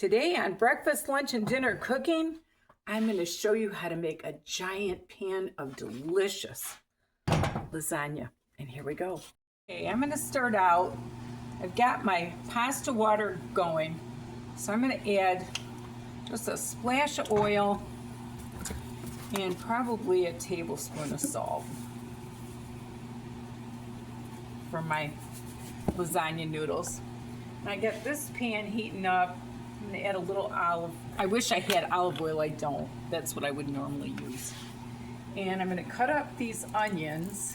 Today on Breakfast, Lunch, and Dinner Cooking, I'm going to show you how to make a giant pan of delicious lasagna. And here we go. Okay, I'm going to start out. I've got my pasta water going. So I'm going to add just a splash of oil and probably a tablespoon of salt for my lasagna noodles. And I get this pan heating up. I'm going to add a little olive. I wish I had olive oil. I don't. That's what I would normally use. And I'm going to cut up these onions.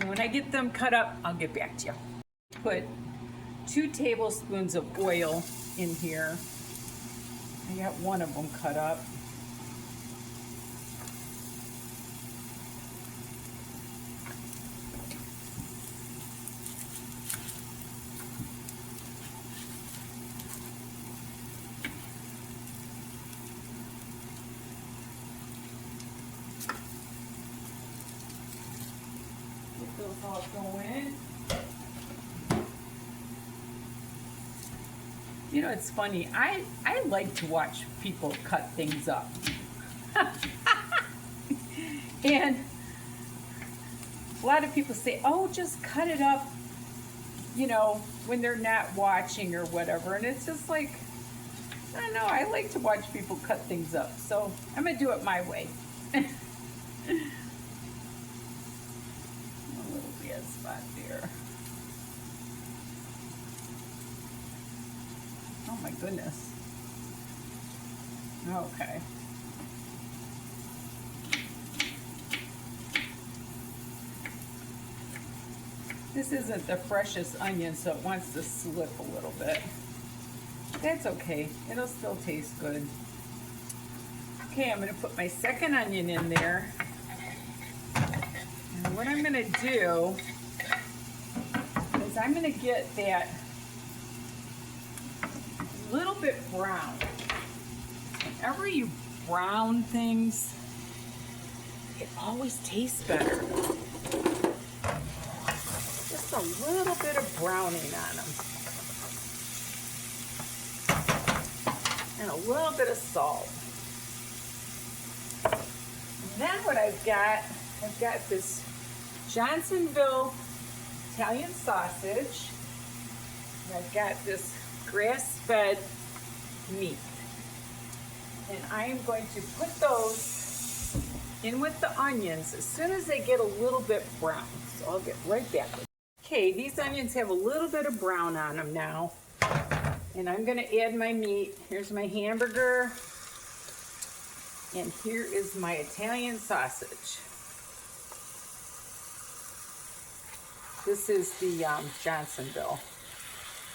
And when I get them cut up, I'll get back to you. Put 2 tablespoons of oil in here. I got one of them cut up. Get those all going. You know, it's funny. I like to watch people cut things up. And a lot of people say, oh, just cut it up, you know, when they're not watching or whatever. And it's just like, I don't know, I like to watch people cut things up. So I'm going to do it my way. A little bad spot there. Oh my goodness. Okay. This isn't the freshest onion, so it wants to slip a little bit. That's okay. It'll still taste good. Okay, I'm going to put my second onion in there. And what I'm going to do is I'm going to get that little bit brown. Whenever you brown things, it always tastes better. Just a little bit of browning on them. And a little bit of salt. And then what I've got this Johnsonville Italian sausage. And I've got this grass-fed meat. And I am going to put those in with the onions as soon as they get a little bit brown. So I'll get right back with it. Okay, these onions have a little bit of brown on them now. And I'm going to add my meat. Here's my hamburger. And here is my Italian sausage. This is the Johnsonville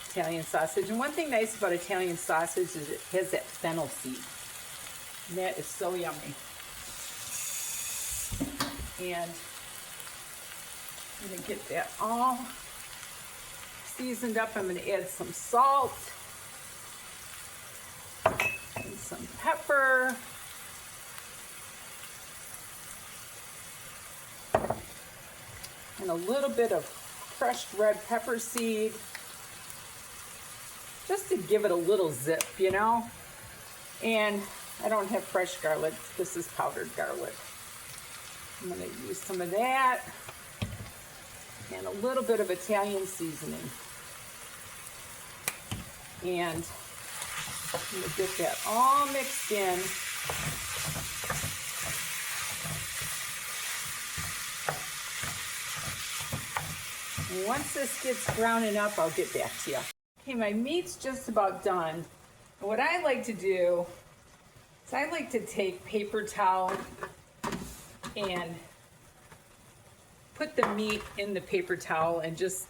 Italian sausage. And one thing nice about Italian sausage is it has that fennel seed. And that is so yummy. And I'm going to get that all seasoned up. I'm going to add some salt and some pepper. And a little bit of crushed red pepper seed. Just to give it a little zip, you know. And I don't have fresh garlic. This is powdered garlic. I'm going to use some of that. And a little bit of Italian seasoning. And I'm going to get that all mixed in. And once this gets browning up, I'll get back to you. Okay, my meat's just about done. And what I like to do is I like to take paper towel and put the meat in the paper towel and just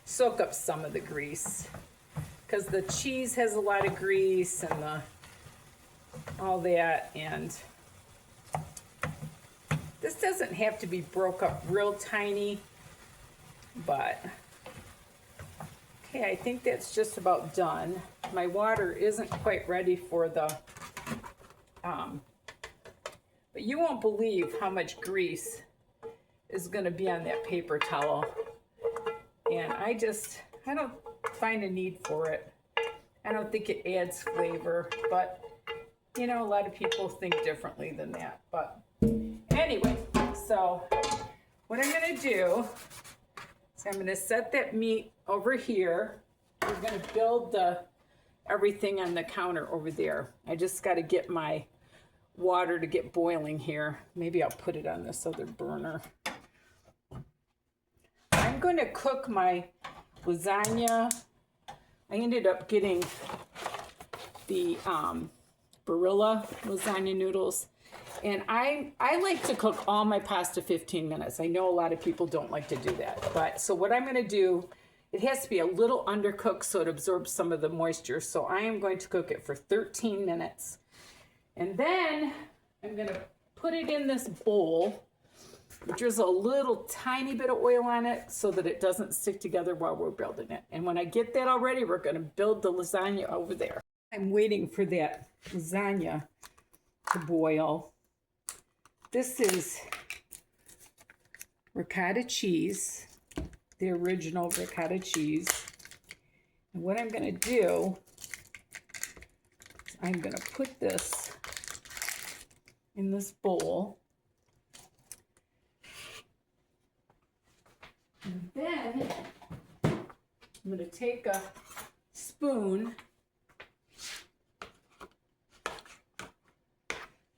soak up some of the grease. Because the cheese has a lot of grease and all that. And this doesn't have to be broke up real tiny, but okay, I think that's just about done. My water isn't quite ready for the, but you won't believe how much grease is going to be on that paper towel. And I don't find a need for it. I don't think it adds flavor, but you know, a lot of people think differently than that. But anyway, so what I'm gonna do is I'm gonna set that meat over here. We're gonna build everything on the counter over there. I just gotta get my water to get boiling here. Maybe I'll put it on this other burner. I'm gonna cook my lasagna. I ended up getting the Barilla lasagna noodles. And I like to cook all my pasta 15 minutes. I know a lot of people don't like to do that. But so what I'm gonna do, it has to be a little undercooked so it absorbs some of the moisture. So I am going to cook it for 13 minutes. And then I'm gonna put it in this bowl. Drizzle a little tiny bit of oil on it so that it doesn't stick together while we're building it. And when I get that all ready, we're gonna build the lasagna over there. I'm waiting for that lasagna to boil. This is ricotta cheese, the original ricotta cheese. And what I'm gonna do is I'm gonna put this in this bowl. And then I'm going to take a spoon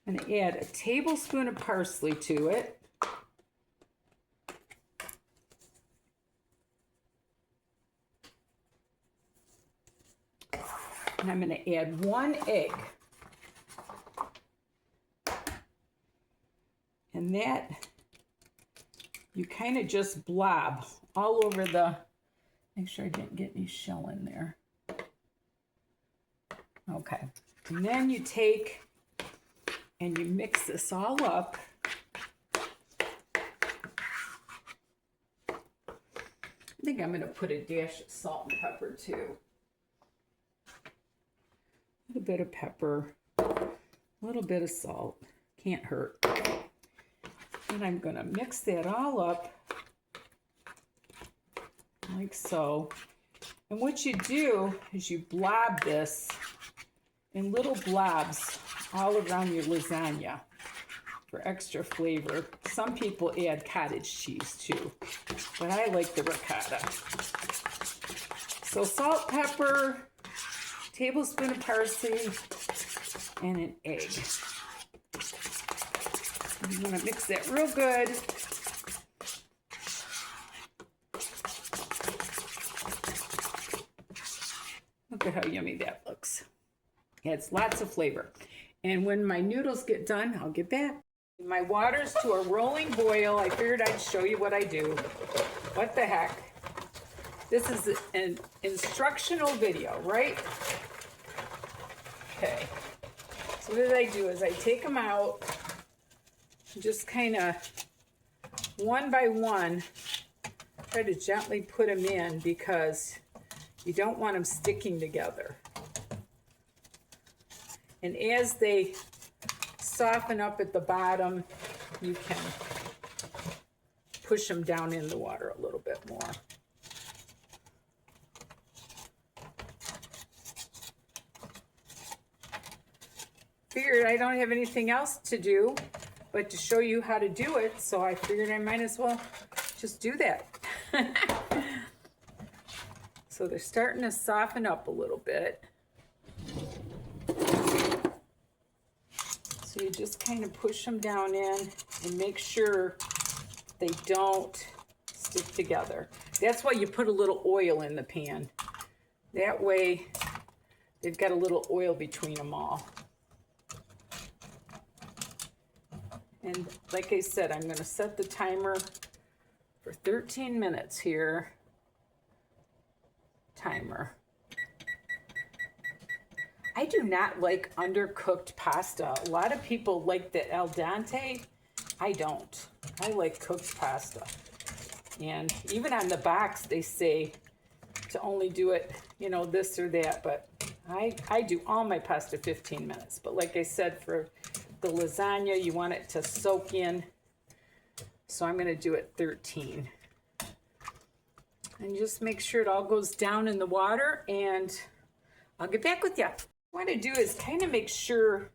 and add a tablespoon of parsley to it. And I'm going to add 1 egg. And that you kind of just blob all over the, make sure I didn't get any shell in there. Okay, and then you take and you mix this all up. I think I'm gonna put a dash of salt and pepper too. A little bit of pepper, a little bit of salt, can't hurt. And I'm gonna mix that all up like so. And what you do is you blob this in little blobs all around your lasagna for extra flavor. Some people add cottage cheese too, but I like the ricotta. So salt, pepper, tablespoon of parsley, and an egg. I'm going to mix that real good. Look at how yummy that looks. It's lots of flavor. And when my noodles get done, I'll get back. My water's to a rolling boil. I figured I'd show you what I do. What the heck? This is an instructional video, right? Okay. So what I do is I take them out, just kind of one by one, try to gently put them in because you don't want them sticking together. And as they soften up at the bottom, you can push them down in the water a little bit more. Figured I don't have anything else to do but to show you how to do it, so I figured I might as well just do that. So they're starting to soften up a little bit. So you just kind of push them down in and make sure they don't stick together. That's why you put a little oil in the pan. That way they've got a little oil between them all. And like I said, I'm going to set the timer for 13 minutes here. Timer. I do not like undercooked pasta. A lot of people like the al dente. I don't. I like cooked pasta. And even on the box, they say to only do it, you know, this or that. But I do all my pasta 15 minutes. But like I said, for the lasagna, you want it to soak in. So I'm going to do it 13. and just make sure it all goes down in the water, and I'll get back with you. What I want to do is kind of make sure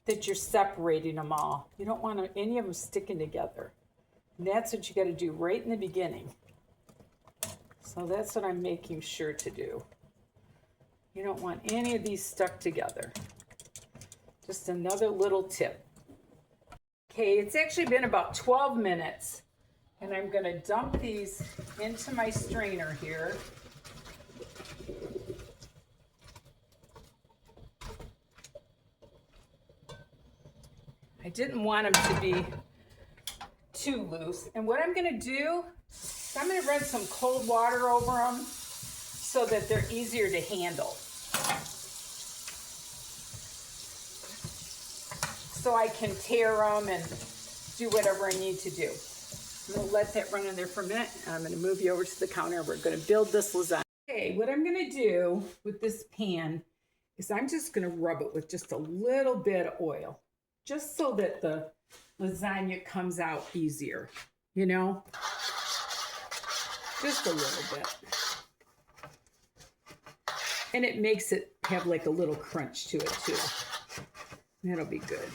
that you're separating them all. You don't want any of them sticking together. And that's what you got to do right in the beginning. So that's what I'm making sure to do. You don't want any of these stuck together. Just another little tip. Okay, it's actually been about 12 minutes, and I'm going to dump these into my strainer here. I didn't want them to be too loose. And what I'm going to do is I'm going to run some cold water over them so that they're easier to handle. So I can tear them and do whatever I need to do. I'm going to let that run in there for a minute. I'm going to move you over to the counter. We're going to build this lasagna. Okay, what I'm going to do with this pan is I'm just going to rub it with just a little bit of oil, just so that the lasagna comes out easier, you know? Just a little bit. And it makes it have like a little crunch to it too. That'll be good.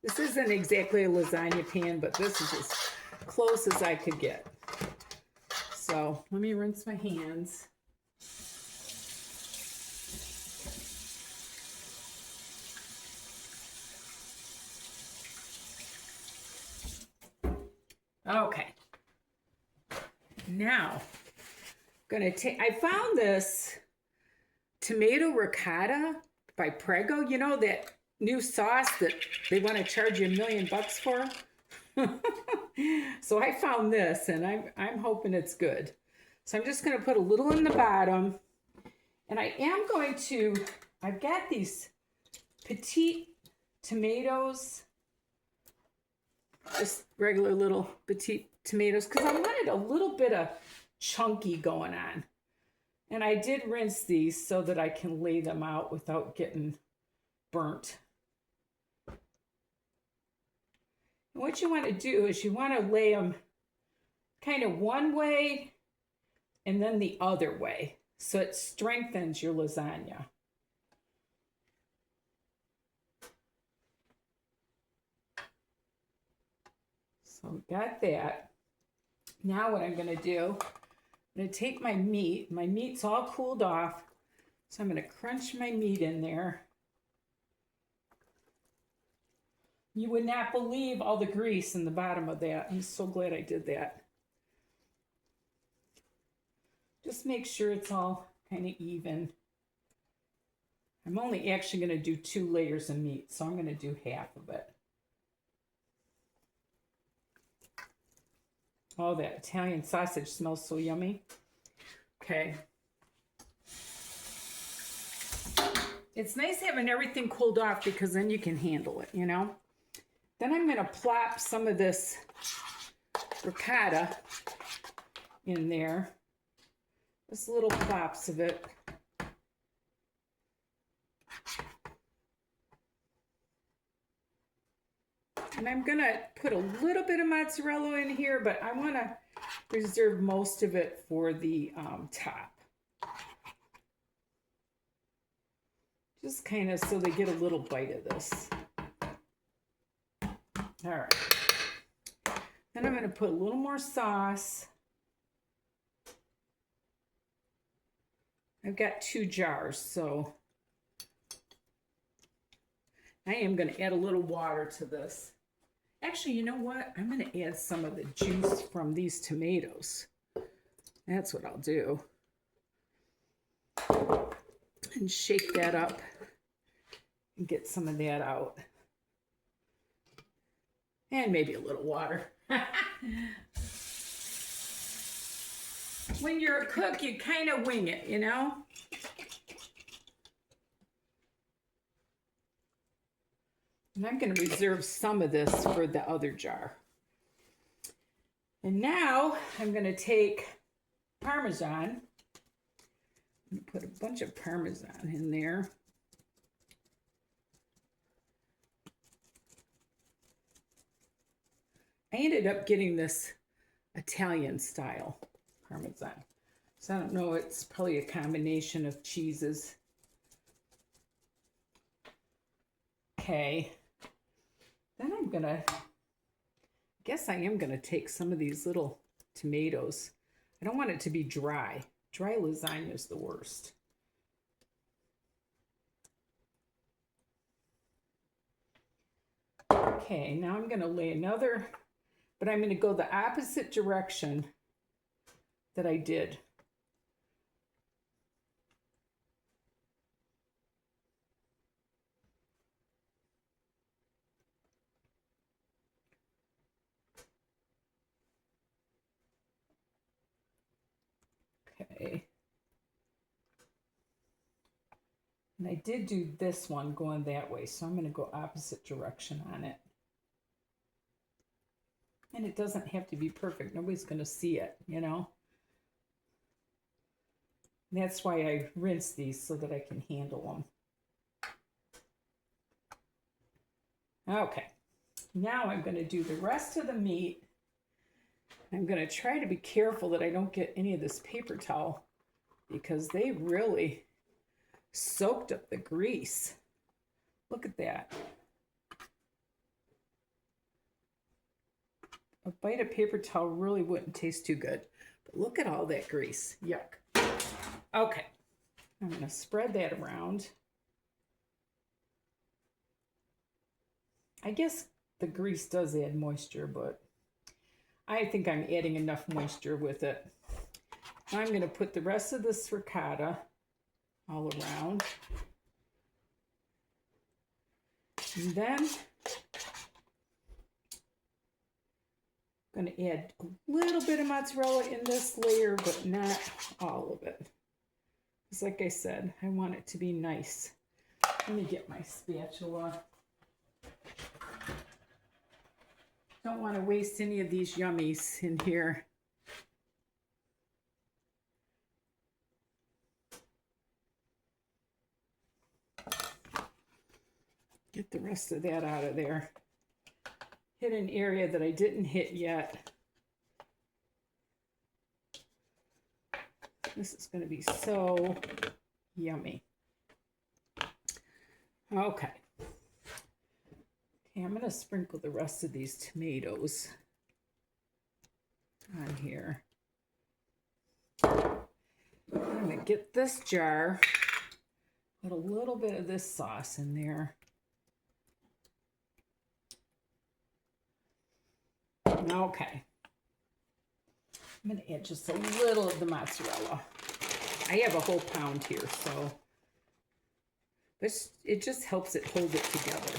This isn't exactly a lasagna pan, but this is as close as I could get. So let me rinse my hands. Okay. Now, I'm gonna take, I found this tomato ricotta by Prego. You know, that new sauce that they want to charge you $1 million for? So I found this, and I'm hoping it's good. So I'm just gonna put a little in the bottom, and I am going to, I've got these petite tomatoes, just regular little petite tomatoes, because I wanted a little bit of chunky going on. And I did rinse these so that I can lay them out without getting burnt. And what you want to do is you want to lay them kind of one way and then the other way, so it strengthens your lasagna. So got that. Now what I'm going to do, I'm going to take my meat. My meat's all cooled off, so I'm going to crunch my meat in there. You would not believe all the grease in the bottom of that. I'm so glad I did that. Just make sure it's all kind of even. I'm only actually going to do 2 layers of meat, so I'm going to do half of it. Oh, that Italian sausage smells so yummy. Okay. It's nice having everything cooled off because then you can handle it, you know? Then I'm going to plop some of this ricotta in there. Just little plops of it. And I'm going to put a little bit of mozzarella in here, but I want to reserve most of it for the top. Just kind of so they get a little bite of this. All right. Then I'm going to put a little more sauce. I've got 2 jars, so I am going to add a little water to this. Actually, you know what? I'm going to add some of the juice from these tomatoes. That's what I'll do. And shake that up and get some of that out. And maybe a little water. When you're a cook, you kind of wing it, you know? And I'm going to reserve some of this for the other jar. And now I'm going to take Parmesan. I'm going to put a bunch of Parmesan in there. I ended up getting this Italian style. Parmesan. So I don't know, it's probably a combination of cheeses. Okay. Then I'm gonna, guess I am gonna take some of these little tomatoes. I don't want it to be dry. Dry lasagna is the worst. Okay, now I'm gonna lay another, but I'm gonna go the opposite direction that I did. Okay. And I did do this one going that way, so I'm going to go opposite direction on it. And it doesn't have to be perfect. Nobody's going to see it, you know. And that's why I rinse these, so that I can handle them. Okay. Now I'm going to do the rest of the meat. I'm going to try to be careful that I don't get any of this paper towel, because they really soaked up the grease. Look at that. A bite of paper towel really wouldn't taste too good. But look at all that grease. Yuck. Okay. I'm going to spread that around. I guess the grease does add moisture, but I think I'm adding enough moisture with it. Now I'm going to put the rest of this ricotta all around. And then I'm going to add a little bit of mozzarella in this layer, but not all of it. Because like I said, I want it to be nice. Let me get my spatula. Don't want to waste any of these yummies in here. Get the rest of that out of there. Hit an area that I didn't hit yet. This is going to be so yummy. Okay. Okay, I'm going to sprinkle the rest of these tomatoes on here. I'm going to get this jar, put a little bit of this sauce in there. Okay. I'm going to add just a little of the mozzarella. I have a whole pound here, so it just helps it hold it together.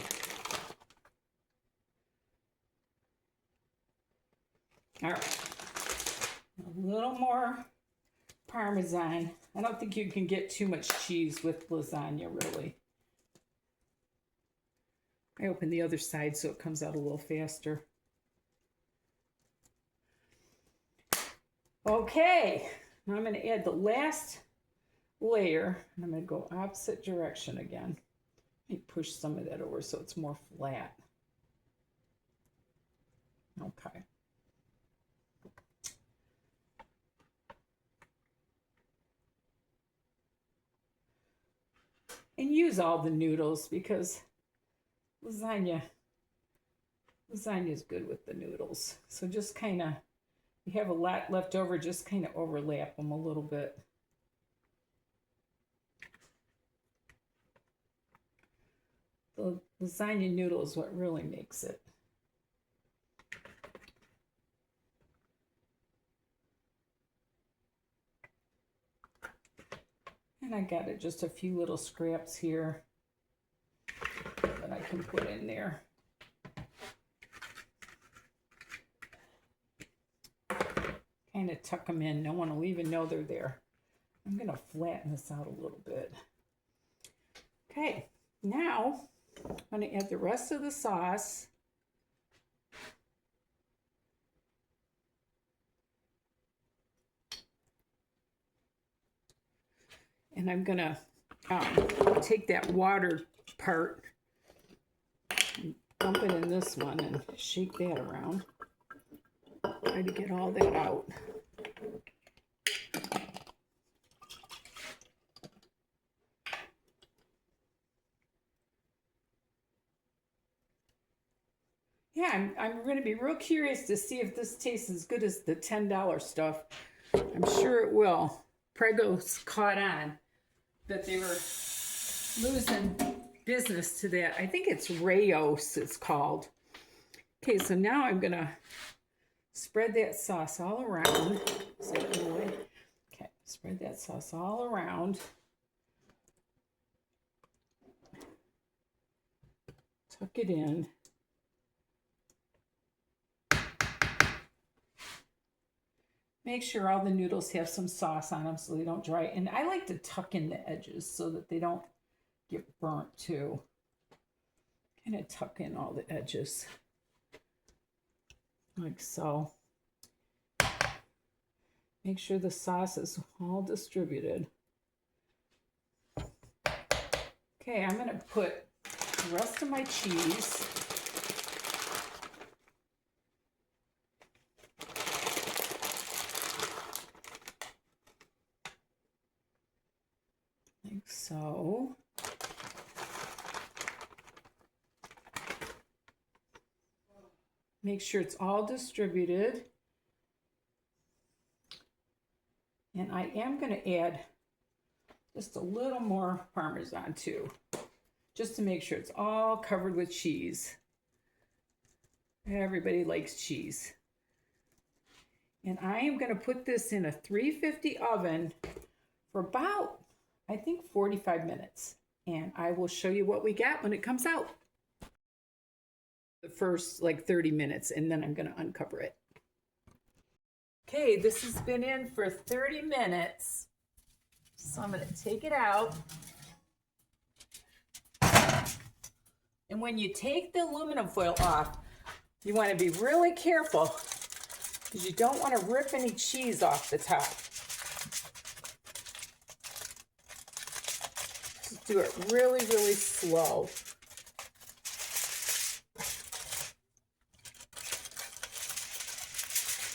All right. A little more Parmesan. I don't think you can get too much cheese with lasagna, really. I open the other side so it comes out a little faster. Okay, now I'm going to add the last layer, and I'm going to go opposite direction again. Let me push some of that over so it's more flat. Okay. And use all the noodles, because lasagna is good with the noodles. So just kind of, you have a lot left over, just kind of overlap them a little bit. The lasagna noodle is what really makes it. And I got it just a few little scraps here that I can put in there. Kind of tuck them in. No one will even know they're there. I'm going to flatten this out a little bit. Okay, now I'm going to add the rest of the sauce. And I'm going to take that water part and dump it in this one and shake that around. Try to get all that out. Yeah, I'm going to be real curious to see if this tastes as good as the $10 stuff. I'm sure it will. Prego's caught on that they were losing business to that. I think it's Rayos it's called. Okay, so now I'm going to spread that sauce all around. Okay, spread that sauce all around. Tuck it in. Make sure all the noodles have some sauce on them so they don't dry. And I like to tuck in the edges so that they don't get burnt too. Kind of tuck in all the edges. Like so. Make sure the sauce is all distributed. Okay, I'm going to put the rest of my cheese. Like so. Make sure it's all distributed. And I am going to add just a little more Parmesan too, just to make sure it's all covered with cheese. Everybody likes cheese. And I am going to put this in a 350 oven for about, I think, 45 minutes. And I will show you what we got when it comes out. The first like 30 minutes, and then I'm going to uncover it. Okay, this has been in for 30 minutes. So I'm going to take it out. And when you take the aluminum foil off, you want to be really careful because you don't want to rip any cheese off the top. Just do it really, really slow.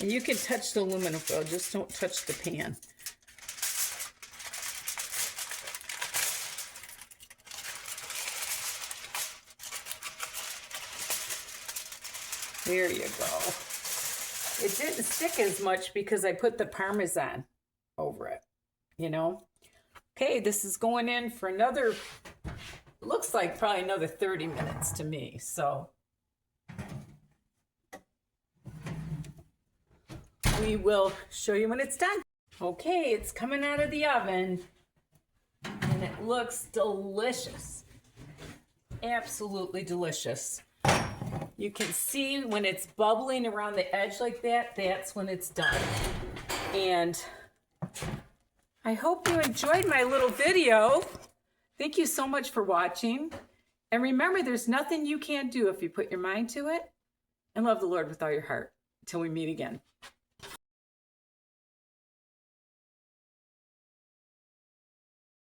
And you can touch the aluminum foil, just don't touch the pan. There you go. It didn't stick as much because I put the Parmesan over it, you know? Okay, this is going in for another, looks like probably another 30 minutes to me, so. We will show you when it's done. Okay, it's coming out of the oven and it looks delicious. Absolutely delicious. You can see when it's bubbling around the edge like that, that's when it's done. And I hope you enjoyed my little video. Thank you so much for watching. And remember, there's nothing you can't do if you put your mind to it and love the Lord with all your heart. Until we meet again.